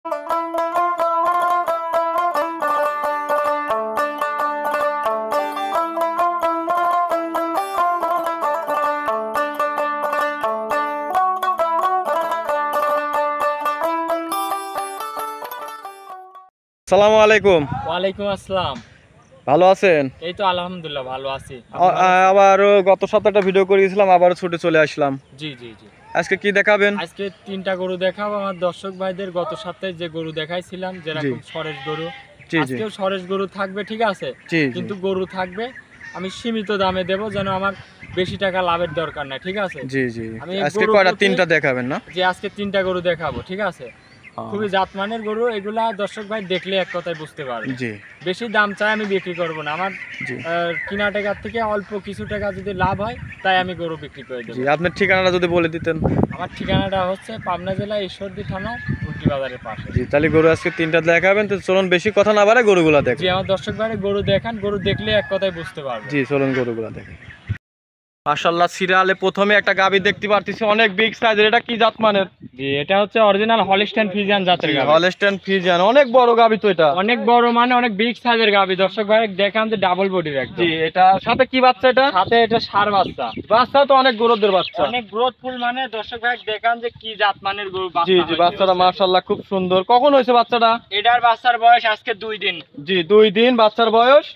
আসসালামু আলাইকুম। ওয়ালাইকুম আসসালাম। ভালো আছেন? এই তো আলহামদুলিল্লাহ ভালো আছি। আবারও গত সপ্তাহে একটা ভিডিও করেছিলাম, আবারও ছুটে চলে আসলাম। জি জি জি। আজকে কি দেখাবেন? আজকে 3টা গরু দেখাবো আমার দর্শক ভাইদের। গত সপ্তাহে যে গরু দেখাইছিলাম যেরকম সরেশ গরু, জি জি আজকেও সরেশ গরু থাকবে, ঠিক আছে? জি কিন্তু গরু থাকবে আমি সীমিত দামে দেব, যেন আমার বেশি টাকা লাভের দরকার নাই, ঠিক আছে? জি জি। আমি আজকে কয়টা? 3টা দেখাবেন না? যে আজকে 3টা গরু দেখাবো, ঠিক আছে? খুবই জাতমানের গরু এগুলা, দর্শক ভাই দেখলে এক কথায় বুঝতে পারবে। জি। বেশি দাম চাই আমি বিক্রি করব না, আমার জি কিনা টাকার থেকে অল্প কিছু টাকা যদি লাভ হয় তাই আমি গরু বিক্রি করে দেবো। জি। আপনার ঠিকানাটা যদি বলে দিতেন। আমার ঠিকানাটা হচ্ছে পাবনা জেলা ঈশ্বরদী থানা উল্টি বাজারের পাশে। জি, তাহলে গরু আজকে 3টা দেখাবেন, তো চলুন বেশি কথা না বাড়ায় গরুগুলা জি, দেখেন। আমার দর্শক ভাইরে গরু দেখান, গরু দেখলে এক কথায় বুঝতে পারবে। জি, চলুন গরুগুলা দেখেন। মাশাআল্লাহ, সিরিয়ালে প্রথমে একটা গাভী দেখতে পারতেছি, অনেক বিগ সাইজের। এটা কি জাত মানের? জি, এটা হচ্ছে অরিজিনাল হলিস্টাইন ফ্রিজিয়ান জাতের গাভী। হলস্টাইন ফ্রিজিয়ান, অনেক বড় গাভী তো এটা। অনেক বড়, মানে অনেক বিগ সাইজের গাভী। দর্শক ভাই দেখান যে ডাবল বডির একদম। জি, এটা সাথে কি বাচ্চা? এটা সাথে এটা ষাঁড় বাচ্চা। বাচ্চা তো অনেক গ্রোথের বাচ্চা, অনেক গ্রোথফুল, মানে দর্শক ভাই দেখান যে কি জাত মানের গরু। জি জি। বাচ্চাটা মাশাআল্লাহ খুব সুন্দর। কখন হয়েছে বাচ্চাটা? এটার বাচ্চার বয়স আজকে 2 দিন। জি, 2 দিন বাচ্চার বয়স।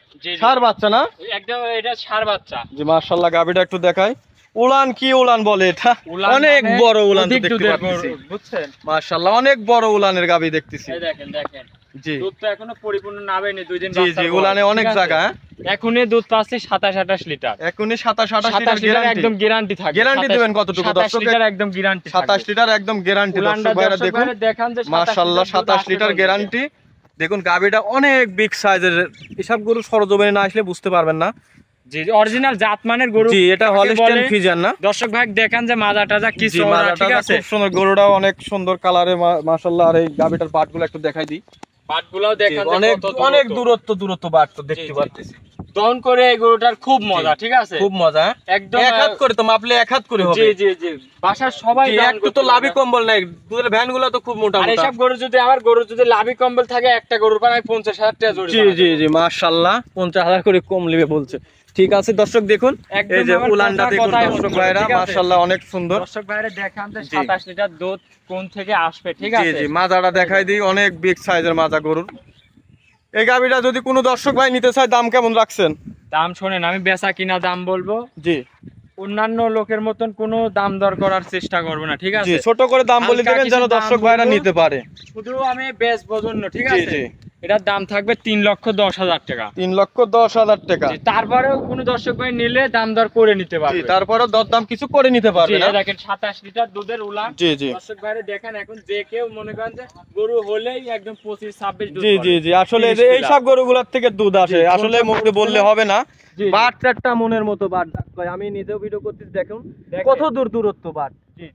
ষাঁড় বাচ্চা না? একদম এটা ষাঁড় বাচ্চা। জি মাশাআল্লাহ, গাভীটা একটু দেখাই। উলান কি উলান বলে এটা? অনেক মানে বড় উলান তো অধিক দেখতে দুধের পাচ্ছি, গরু, বুঝছেন? মাশাআল্লাহ অনেক বড় উলানের গাভী দেখতেছি। এই দেখেন দেখেন, জি দুধ তো এখনো পরিপূর্ণ নাবেনি, 2 দিন জি জি। উলানে অনেক জায়গা। এখনই দুধ পাচ্ছে 27-28 লিটার। এখনই 27-28 লিটার একদম গ্যারান্টি থাকে। গ্যারান্টি দিবেন কতটুকু? 27 লিটার একদম গ্যারান্টি। 27 লিটার একদম গ্যারান্টি। দর্শক ভাইরা দেখুন, দেখান যে মাশাআল্লাহ 27 লিটার গ্যারান্টি। দেখুন গাভীটা অনেক বিগ সাইজের। এসব গরু সরজমিনে না আসলে বুঝতে পারবেন না। জি, অরিজিনাল জাতমানের গরু। জি, এটা হলস্টাইন ফ্রিজিয়ান না? দর্শক ভাই দেখান যে মাজা টাজা কি চওড়া, ঠিক আছে? খুব সুন্দর, গরুটাও অনেক সুন্দর কালারে মাশাআল্লাহ। আর এই গাভীটার বাটগুলো একটু দেখাই দিই। বাটগুলোও দেখান যে অনেক কত অনেক দূরত্ব বাট তো দেখতে পাচ্ছেন। দহন করে এই গরুটার খুব মজা, ঠিক আছে? খুব মজা। একদম এক হাত করে তো মাপলে এক হাত করে হবে। জি জি জি। বাসার সবাই একটু তো লাভি কম্বল নাই, দুধের ভ্যানগুলো তো খুব মোটা আর মোটা। এসব গরু যদি আমার গরু যদি লাভি কম্বল থাকে, একটা গরুর পর আমি 50,000 টাকা জোড়া। জি জি জি মাশাআল্লাহ, 50,000 করে কম নেবে বলছে। ঠিক আছে দর্শক দেখুন, এই যে উলানটা দেখুন দর্শক ভাইরা, মাশাআল্লাহ অনেক সুন্দর। দর্শক ভাইরা দেখান যে 27 লিটার দুধ কোন থেকে আসবে, ঠিক আছে? জি জি। মাজাটা দেখাই দিই, অনেক বিগ সাইজের মাজা গরুর। এই গাভীটা যদি কোনো দর্শক ভাই নিতে চায়, দাম কেমন রাখছেন? দাম শোনেন, আমি বেচা কিনা দাম বলবো। জি। অন্যান্য লোকের মতন কোনো দাম দর করার চেষ্টা করব না, ঠিক আছে? জি, ছোট করে দাম বলে দিবেন যেন দর্শক ভাইরা নিতে পারে। শুধু আমি বেচবো জন্য, ঠিক জি আছে? জি। এটার দাম থাকবে 3,10,000 টাকা। 3,10,000 টাকা। তারপরেও কোনো দর্শক ভাই নিলে দাম দর করে নিতে পারবে। তারপরেও দরদাম কিছু করে নিতে পারবে না? দেখেন 27 লিটার দুধের উলান। জি জি। দর্শক ভাইরা দেখেন, এখন যে কেউ মনে করেন যে গরু হলেই একদম 25-26 দুধ। জি জি জি। আসলে এই সব গরুগুলোর থেকে দুধ আসে, আসলে মুখে বললে হবে না। বাট চারটা মনের মতো বাট। আমি নিজেও ভিডিও করতেছি, দেখুন কত দূরত্ব বাট।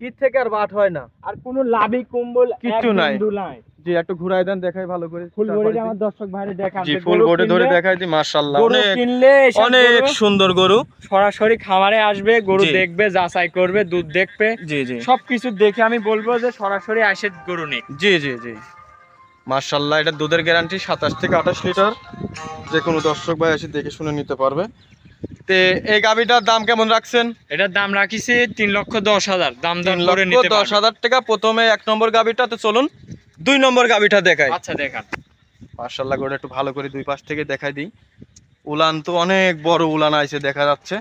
এর থেকে আর বাট হয় না। আর কোনো লাভি কম্বল কিচ্ছু নাই। নাই। জি, একটু ঘুরাই দেন, দেখাই ভালো করে। ফুল বডি আমার দর্শক ভাইরে দেখান। জি, ফুল বডি ধরে দেখাই দি। মাশাআল্লাহ গরু কিনলে অনেক সুন্দর গরু। সরাসরি খামারে আসবে, গরু দেখবে, যাচাই করবে, দুধ দেখবে। জি জি। সবকিছু দেখে আমি বলবো যে সরাসরি আসে গরু নিক। জি জি জি। মাশাআল্লাহ, এটা দুধের গ্যারান্টি 27 থেকে 28 লিটার। যে কোনো দর্শক ভাই এসে দেখে শুনে নিতে পারবে। তে এই গাভীটার দাম কেমন রাখছেন? এটার দাম রাখিছি 3,10,000। দাম দর করে নিতে পারবে। 3,10,000 টাকা। প্রথমে 1 নম্বর গাভীটা, তো চলুন 2 নম্বর গাভীটা দেখাই। আচ্ছা দেখান। মাশাআল্লাহ, গরুটা একটু ভালো করে দুই পাশ থেকে দেখাই দিই। উলান তো অনেক বড় উলান আইছে, দেখা যাচ্ছে।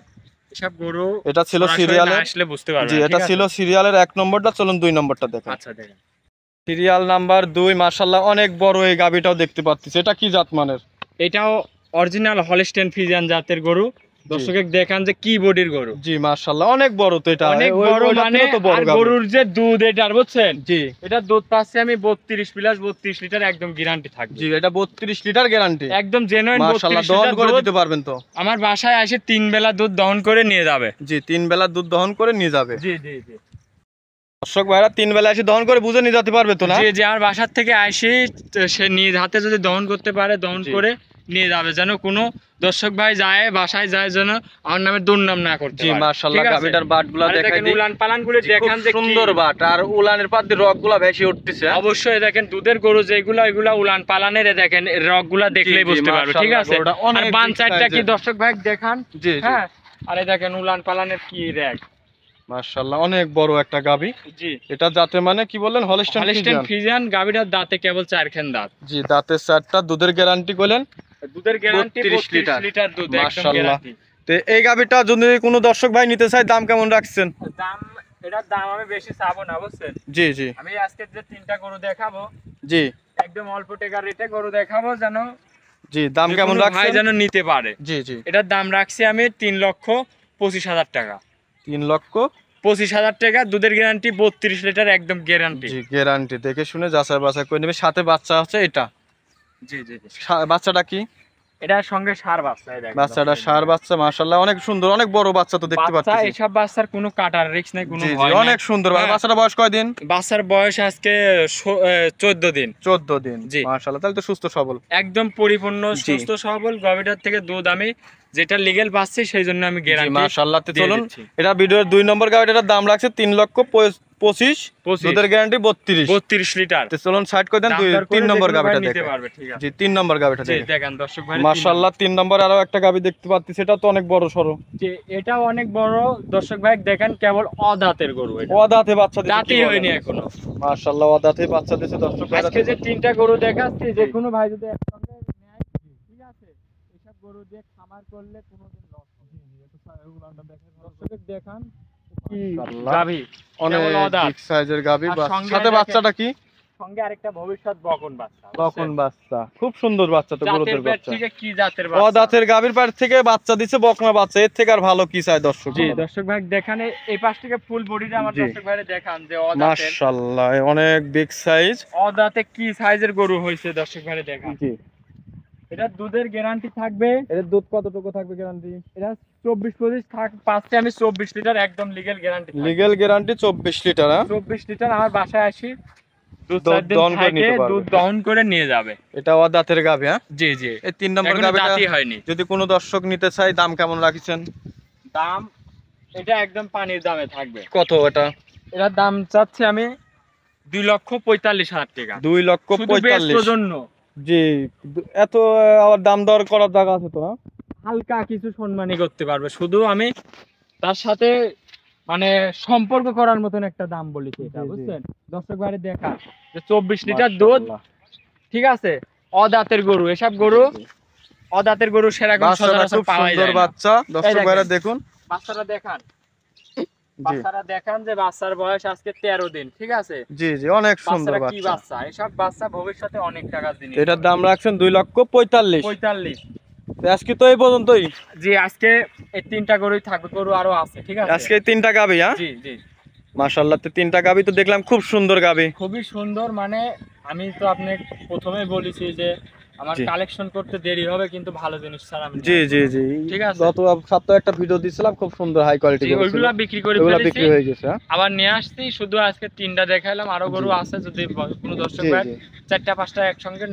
এসব গরু এটা ছিল সিরিয়ালে, আসলে বুঝতে পারবে। জি এটা ছিল সিরিয়ালের 1 নম্বরটা। চলুন 2 নম্বরটা দেখাই। আচ্ছা দেখেন। Serial number 2। মাশাআল্লাহ অনেক বড় এই গাভীটাও দেখতে পাচ্ছি। এটা কি জাত মানের? এটাও অরিজিনাল হলস্টাইন ফ্রিজিয়ান জাতের গরু। দর্শক দেখান যে কি বডির গরু। জি মাশাআল্লাহ অনেক বড় তো এটা। অনেক বড়, মানে আর গরুর যে দুধ এটার, বুঝছেন? জি, এটা দুধ পাচ্ছি আমি 32 প্লাস 32 লিটার একদম গ্যারান্টি থাকবে। জি, এটা 32 লিটার গ্যারান্টি একদম জেনুইন 32 মাশাআল্লাহ। দহন লিটার করে দুধ দিতে পারবেন তো? আমার বাসায় এসে 3 বেলা দুধ দহন করে নিয়ে যাবে। জি, 3 বেলা দুধ দহন করে নিয়ে যাবে। জি জি জি। দর্শক ভাইরা 3 বেলা এসে দহন করে বুঝে নিয়ে যেতে পারবে তো না? জি জি। আমার বাসার থেকে আসি সে নিজ হাতে যদি দহন করতে পারে, দহন করে নিয়ে যাবে, যেন কোনো দর্শক ভাই যায় বাসায় যায় যেন আমার নামে দুর্নাম না করতে জি পারে। মাশাআল্লাহ, ঠিক আছে? গাবিটার বাটগুলা আরে দেখাই দেখেন দিই, উলান পালান গুলো দেখান যে কি সুন্দর বাট, আর উলানের পাত দিয়ে রগগুলা ভেসে উঠতেছে। অবশ্যই দেখেন দুধের গরু যেগুলা ওইগুলা উলান পালানের দেখেন রগগুলা দেখলেই জি, বুঝতে পারবে। ঠিক মাশাআল্লাহ, আছে, গরুটা আর অনেক বান big সাইডটা কি size-এর। দর্শক ভাই দেখান। জি জি হ্যাঁ, আরে দেখেন উলান পালানের কি র‍্যাক। মাশাআল্লাহ, অনেক বড় একটা গাবি। জি, এটা জাতে মানে কি বললেন? Holstein Holstein Friesian. ফ্রিজিয়ান। গাবিটার দাঁতে কেবল 4 খান দাঁত। জি, দাঁতের চারটা, দুধের গ্যারান্টি করলেন দুধের গ্যারান্টি 32 32 লিটার দুধ, একদম মাশাআল্লাহ। গ্যারান্টি। তো এই গাবিটা যদি কোনো দর্শক ভাই নিতে চায়, দাম কেমন রাখছেন? দাম, এটার দাম আমি বেশি চাবো না বুঝছেন। জি জি আমি আজকে যে 3টা গরু দেখাবো জি একদম অল্প টাকার রেটে গরু দেখাবো, যেন জি, দাম যে কেমন কোনো ভাই রাখছেন? যেন নিতে পারে। জি জি, এটার দাম রাখছি আমি 3,25,000 টাকা। 3,25,000 টাকা। দুধের গ্যারান্টি 32 লিটার, একদম গ্যারান্টি। জি, গ্যারান্টি দেখে শুনে যাচাই বাছাই করে নেবে। সাথে বাচ্চা আছে এটা। জি জি জি। বাচ্চাটা কি? এটার সঙ্গে সার বাচ্চা, এই দেখেন বাচ্চাটা ষাঁড় বাচ্চা, মাশাআল্লাহ অনেক সুন্দর, অনেক বড় বাচ্চা তো দেখতে বাচ্চা। পাচ্ছি। এসব বাচ্চার কোনো কাটার রিস্ক নাই, কোনো জি জি, ভয় অনেক নাই। সুন্দর। হ্যাঁ। বাচ্চাটা বয়স কয়দিন? বাচ্চার বয়স আজকে 14 দিন। 14 দিন। জি। মাশাআল্লাহ, তাহলে তো সুস্থ সবল। একদম পরিপূর্ণ জি। সুস্থ সবল। গভীরতার থেকে দুধ আমি যেটা লিগ্যাল পাচ্ছি সেই জন্য আমি জি গ্যারান্টি মাশাআল্লাহ। তে দিয়ে চলুন, দিচ্ছি। এটা ভিডিওর 2 নম্বর গাড়িটার দাম রাখছে 3,25,000, দুধের গ্যারান্টি 32। 32 লিটার। তে চলুন সাইড করে দেন, দাম দর করে 3 নম্বর যে কোনো ভাই গাবিটা নিতে দেখেন। পারবে। ঠিক আছে। জি, 3 নম্বর গাবিটা জি, দেখেন। দেখেন দর্শক ভাই মাশাআল্লাহ, 3 নম্বর আরো একটা গাবি দেখতে পাচ্ছি, সেটা তো অনেক বড় সরো। যে এটাও অনেক বড়। দর্শক ভাই দেখেন, কেবল অদাঁতের গরু, এটা অদাঁতে বাচ্চা দিছে। দাঁতই হয়নি এখনো। মাশাআল্লাহ, অদাঁতে বাচ্চা দিছে দর্শক ভাই। আজকে যে 3টা গরু দেখাচ্ছি, যে কোনো ভাই যদি একসঙ্গে নেয়, ঠিক আছে, এসব গরু দিয়ে খামার করলে কোনোদিন লস হবে না। দর্শকের দেখান কি মাশাআল্লাহ, গাভী, অনেক কেবল অদাঁত। বিগ সাইজের গাবি। আর সঙ্গে সাথে দেখেন- বাচ্চাটা কি? সঙ্গে আরেকটা ভবিষ্যৎ বকন বাচ্চা। তখন বাচ্চা, খুব সুন্দর বাচ্চা তো, জাতের গরুদের পেট বাচ্চা। থেকে কি জাতের বাচ্চা। অদাঁতের গাবির পার থেকে বাচ্চা দিছে বকনা বাচ্চা, এর থেকে আর ভালো কি চাই দর্শক? জি, দর্শক ভাই দেখান এই পাশ থেকে ফুল বডিটা আমার জি। দর্শক ভাইরে দেখান যে অদাঁতের। মাশাআল্লাহ, অনেক বিগ সাইজ। অদাঁতে কি সাইজের গরু হয়েছে দর্শক ভাইরে দেখান। জি, এটা দুধের গ্যারান্টি থাকবে। এর দুধ কতটুকু থাকবে গ্যারান্টি? এটা 24-25 পাচ্ছে আমি 24 লিটার, একদম legal guarantee. Legal guarantee 24 litre. হ্যাঁ, 24 লিটার আমার বাসায় আসি দুধ দুধ 4 দিন দহন করে থাকে, নিতে পারবে। দুধ দহন করে নিয়ে যাবে। এটা অদাঁতের গাবি। হ্যাঁ, জি জি। এই 3 নম্বর এখনো গাবিটা দাঁতই হয়নি। যদি কোনো দর্শক নিতে চায়, দাম কেমন রাখিছেন? দাম এটা একদম পানির দামে থাকবে। কত এটা? এটার দাম চাচ্ছি আমি 2,45,000 টাকা। 2,45,000। জন্য জি, এত আবার দাম দর করার জায়গা আছে তো? না, হালকা কিছু সম্মানী করতে পারবে, শুধু আমি তার সাথে মানে সম্পর্ক করার মতন একটা দাম বলেছি এটা, জি, জি। বুঝছেন? দর্শক ভাইরে দেখা যে 24 লিটার দুধ, ঠিক আছে, অদাঁতের গরু। এসব গরু অদাঁতের গরু সেরকম বাচ্চাটা সচরাচর খুব পাওয়াই সুন্দর যায় না। বাচ্চা, দর্শক দেখেন। ভাইরা দেখুন। বাচ্চারা দেখান, জি বাচ্চারা দেখান যে বাচ্চার বয়স আজকে 13 দিন, ঠিক আছে। জি জি, অনেক সুন্দর বাচ্চারা কি বাচ্চা। বাচ্চা, এসব বাচ্চা ভবিষ্যতে অনেক টাকার জিনিস। এটার দাম রাখছেন 2,45,000। 45। আজকে তো এই পর্যন্তই। জি, আজকে এই 3টা গরুই থাকবে, গরু আরো আছে, ঠিক আছে। আজকে এই 3টা গাবি। হ্যাঁ, জি জি। মাশাআল্লাহ, তো 3টা গাবি তো দেখলাম, খুব সুন্দর গাবি। খুবই সুন্দর। মানে আমি তো আপনাকে প্রথমেই বলেছি যে আমার জি। কালেকশন করতে দেরি হবে, কিন্তু ভালো জিনিস ছাড়া আমি জি নেব জি না। জি, ঠিক আছে। গত সপ্তাহে একটা ভিডিও দিছিলাম, খুব সুন্দর হাই কোয়ালিটি জি, গরু ছিল। ওইগুলা বিক্রি করে ওগুলা ফেলেছি, বিক্রি হয়ে গেছে। হ্যাঁ, আবার নিয়ে আসছি। শুধু আজকে 3টা দেখাইলাম, আরো গরু জি। আছে, যদি কোনো দর্শক জি ভাই জি, 4টা-5টা একসঙ্গে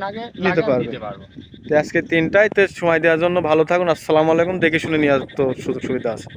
নিতে পারবে। দিতে পারবো। তো আজকে 3টায় তো সময় দেওয়ার জন্য ভালো থাকুন। আসসালামু আলাইকুম। দেখে শুনে নিয়ে তো সুযোগ সুবিধা আছে।